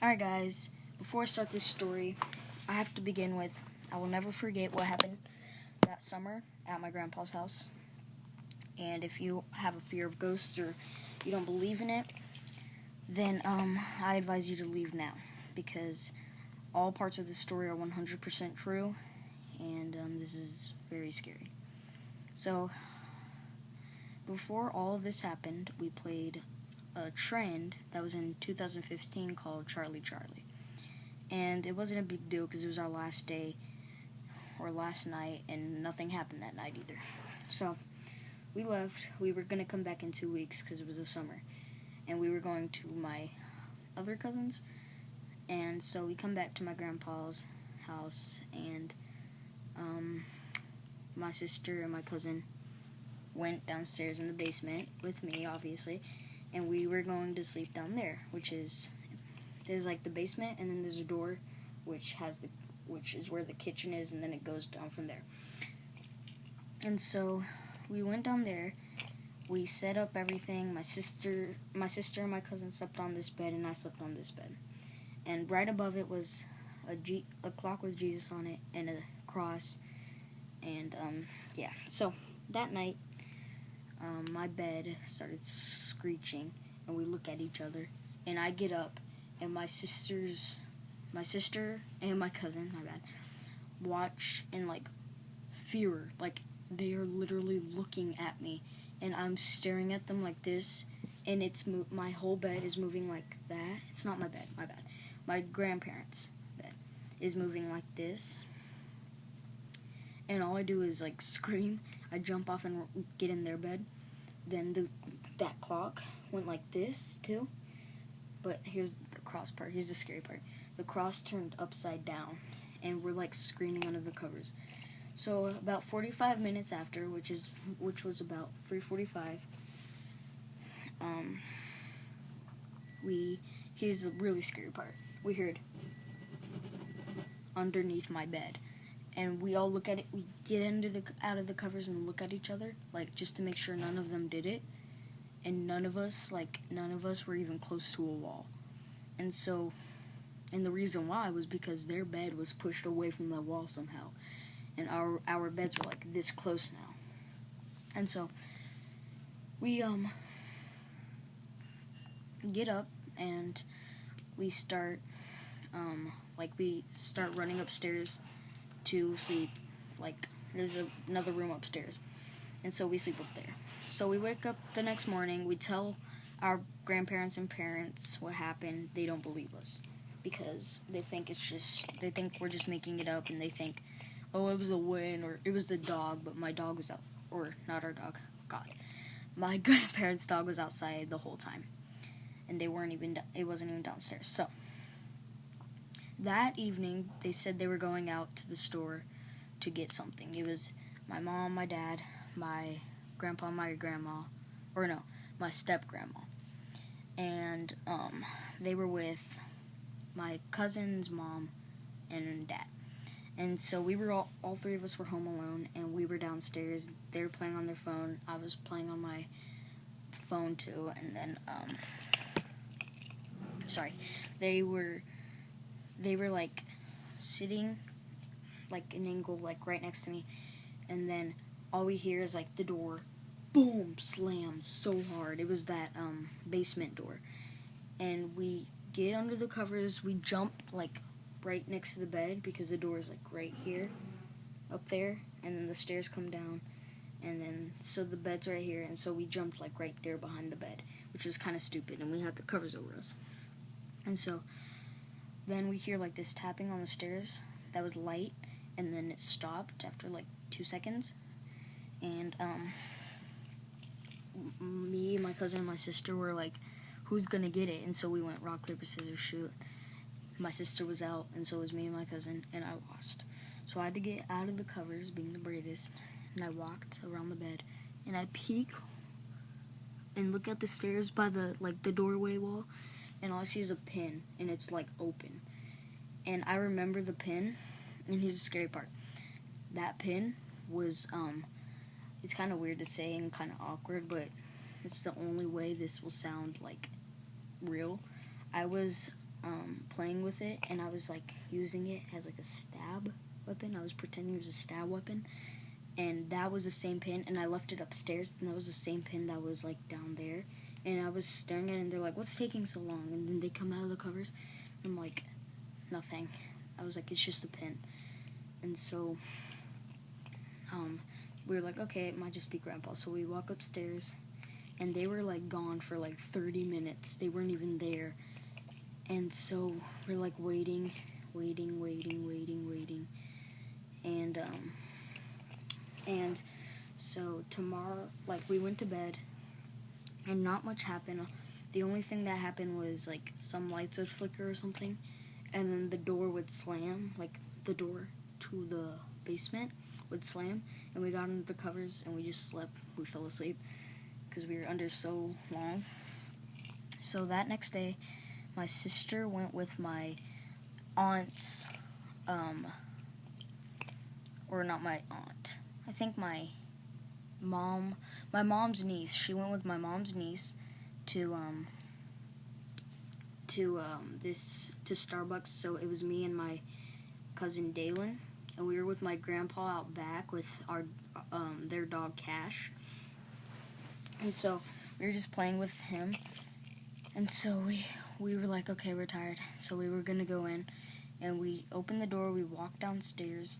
Alright guys, before I start this story, I have to begin with, I will never forget what happened that summer at my grandpa's house. And if you have a fear of ghosts or you don't believe in it, then I advise you to leave now, because all parts of this story are 100% true, and this is very scary. So, before all of this happened, we played a trend that was in 2015 called Charlie Charlie. And it wasn't a big deal because it was our last day, or last night, and nothing happened that night either. So, we left. We were going to come back in 2 weeks because it was the summer. And we were going to my other cousins. And so we come back to my grandpa's house, and my sister and my cousin went downstairs in the basement with me, obviously, and we were going to sleep down there, there's like the basement, and then there's a door which is where the kitchen is, and then it goes down from there. And so we went down there. We set up everything. My sister and my cousin slept on this bed, and I slept on this bed. And right above it was a clock with Jesus on it and a cross. And yeah. So that night, my bed started screeching, and we look at each other, and I get up, and my sister and my cousin, watch in fear, they are literally looking at me, and I'm staring at them like this, and my whole bed is moving like that. It's not my bed, my bad. My grandparents' bed is moving like this, and all I do is scream. I jump off and get in their bed. Then that clock went like this too. But here's the cross part. Here's the scary part. The cross turned upside down, and we're screaming under the covers. So about 45 minutes after, which was about 3:45, here's the really scary part. We heard underneath my bed. And we all look at it. We get out of the covers and look at each other, just to make sure none of them did it. And none of us were even close to a wall. And the reason why was because their bed was pushed away from the wall somehow. And our beds were this close now. And so we get up, and we start running upstairs to sleep. There's another room upstairs, and so we sleep up there. So we wake up the next morning. We tell our grandparents and parents what happened. They don't believe us because they think we're just making it up, and they think, oh, it was a wind, or it was the dog, but my dog was out, or not our dog, God, my grandparents' dog was outside the whole time, and it wasn't even downstairs. So that evening, they said they were going out to the store to get something. It was my mom, my dad, my grandpa, my grandma, my step-grandma. And they were with my cousin's mom and dad. And so we were all three of us were home alone, and we were downstairs. They were playing on their phone. I was playing on my phone too, and then, they were sitting an angle right next to me, and then all we hear is the door boom slam so hard. It was that basement door, and we get under the covers. We jump right next to the bed because the door is right here up there, and then the stairs come down, and then so the bed's right here, and so we jumped right there behind the bed, which was kind of stupid, and we had the covers over us. And so then we hear this tapping on the stairs that was light, and then it stopped after 2 seconds. And me, my cousin, and my sister were who's gonna get it? And so we went rock, paper, scissors, shoot. My sister was out, and so was me and my cousin, and I lost. So I had to get out of the covers, being the bravest, and I walked around the bed, and I peek and look at the stairs by the doorway wall, and all I see is a pin, and it's open. And I remember the pin, and here's the scary part. That pin was, it's kind of weird to say and kind of awkward, but it's the only way this will sound real. I was playing with it, and I was like using it as like a stab weapon. I was pretending it was a stab weapon, and that was the same pin, and I left it upstairs, and that was the same pin that was like down there, and I was staring at it, and they're like, "What's taking so long?" And then they come out of the covers, and I'm like, "Nothing." I was like, "It's just a pin," and so we were like, "Okay, it might just be Grandpa." So we walk upstairs, and they were like gone for like 30 minutes. They weren't even there. And so we're like waiting. And so tomorrow, like, we went to bed and not much happened. The only thing that happened was like some lights would flicker or something, and then the door would slam, like the door to the basement would slam, and we got under the covers and we just slept. We fell asleep because we were under so long. So that next day, my sister went with my aunt's, or not my aunt, I think my mom's niece. She went with my mom's niece to Starbucks. So it was me and my cousin Dalen, and we were with my grandpa out back with their dog Cash. And so we were just playing with him. And so we were like, okay, we're tired. So we were gonna go in, and we opened the door. We walked downstairs,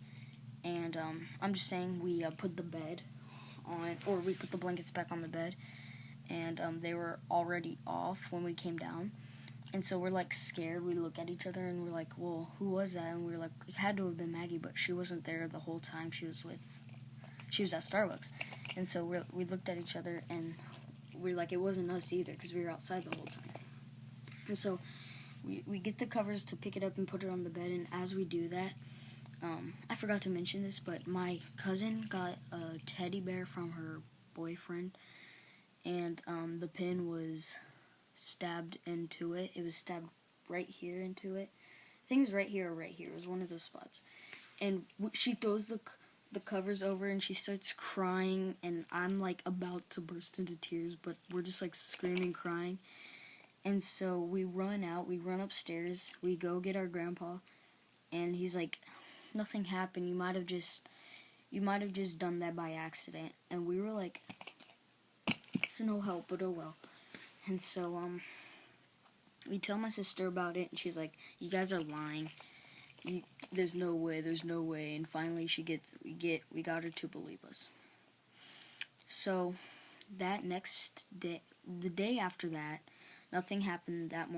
and I'm just saying we put the bed on, or we put the blankets back on the bed, and they were already off when we came down. And so we're like scared. We look at each other and we're like, well, who was that? And we were like, it had to have been Maggie, but she wasn't there the whole time. She was at Starbucks. And so we looked at each other and we're like, it wasn't us either because we were outside the whole time. And so we get the covers to pick it up and put it on the bed. And as we do that, I forgot to mention this, but my cousin got a teddy bear from her boyfriend, and the pin was stabbed into it. It was stabbed right here into it. I think it was right here or right here. It was one of those spots. And she throws the covers over and she starts crying, and I'm like about to burst into tears, but we're just like screaming, crying. And so we run upstairs, we go get our grandpa, and he's like, nothing happened. You might have just done that by accident. And we were like, it's no help, but oh well. And so we tell my sister about it, and she's like, you guys are lying. There's no way. And finally we got her to believe us. So that next day, the day after that, nothing happened that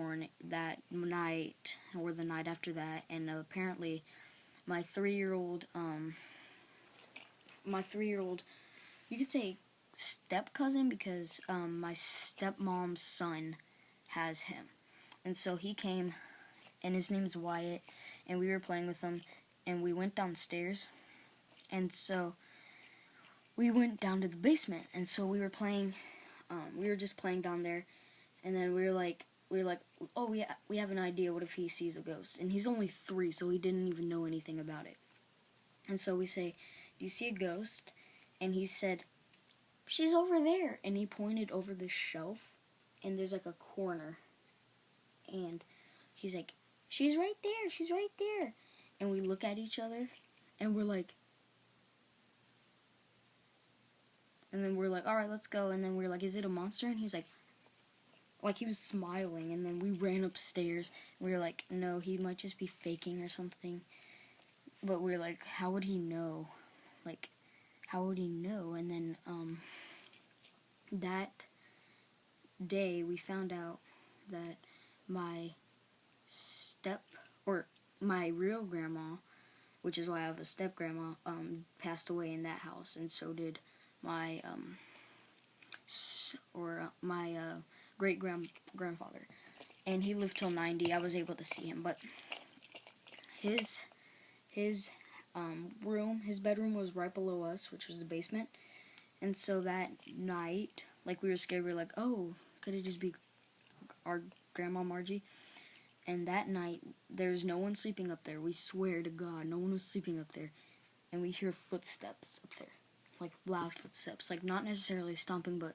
night, or the night after that, and apparently my 3-year-old, you could say step cousin, because my stepmom's son has him. And so he came, and his name's Wyatt, and we were playing with him, and we went downstairs, and so we went down to the basement, and so we were playing, we were just playing down there, and then we were like, oh, we have an idea, what if he sees a ghost? And he's only 3, so he didn't even know anything about it. And so we say, do you see a ghost? And he said, she's over there, and he pointed over the shelf, and there's like a corner, and he's like, she's right there. And we look at each other, and we're like, all right, let's go. And then we're like, is it a monster? And he's like he was smiling. And then we ran upstairs, and we were like, no, he might just be faking or something. But we're like, how would he know? And then that day we found out that my my real grandma, which is why I have a step grandma, passed away in that house, and so did my great grandfather, and he lived till 90. I was able to see him, but his bedroom was right below us, which was the basement. And so that night, like, we were scared. We were like, oh, could it just be our grandma Margie? And that night, there's no one sleeping up there. We swear to God, no one was sleeping up there. And we hear footsteps up there, like loud footsteps, like not necessarily stomping, but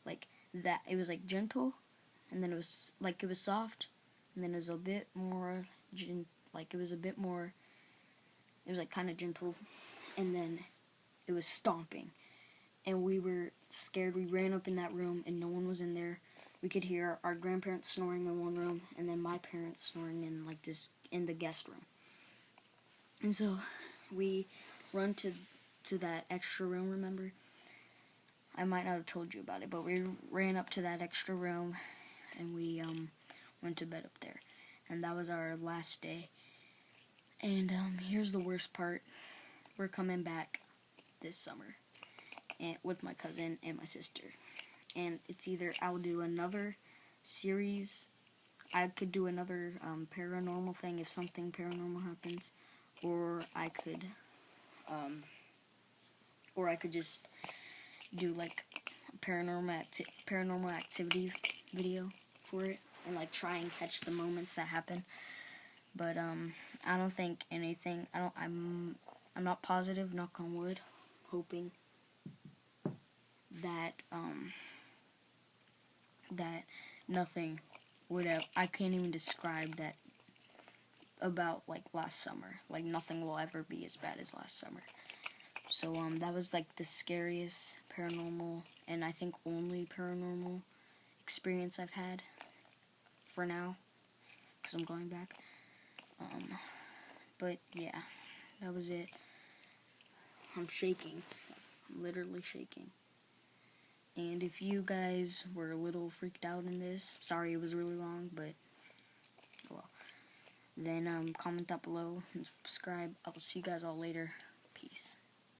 like that. It was like gentle, and then it was soft, and then it was a bit more, it was like kind of gentle, and then it was stomping, and we were scared. We ran up in that room, and no one was in there. We could hear our grandparents snoring in one room, and then my parents snoring in the guest room. And so we run to that extra room, remember? I might not have told you about it, but we ran up to that extra room, and we went to bed up there. And that was our last day. And here's the worst part. We're coming back this summer with my cousin and my sister. And it's either I'll do another series, I could do another paranormal thing if something paranormal happens, or I could just do like a paranormal activity video for it, and like try and catch the moments that happen. But I don't think anything. I'm not positive. Knock on wood. Hoping that that nothing would have. I can't even describe that about like last summer. Like nothing will ever be as bad as last summer. So that was like the scariest paranormal, and I think only paranormal experience I've had for now, because I'm going back. But yeah, that was it. I'm shaking. I'm literally shaking. And if you guys were a little freaked out in this, sorry it was really long, but well. Then comment down below and subscribe. I will see you guys all later. Peace.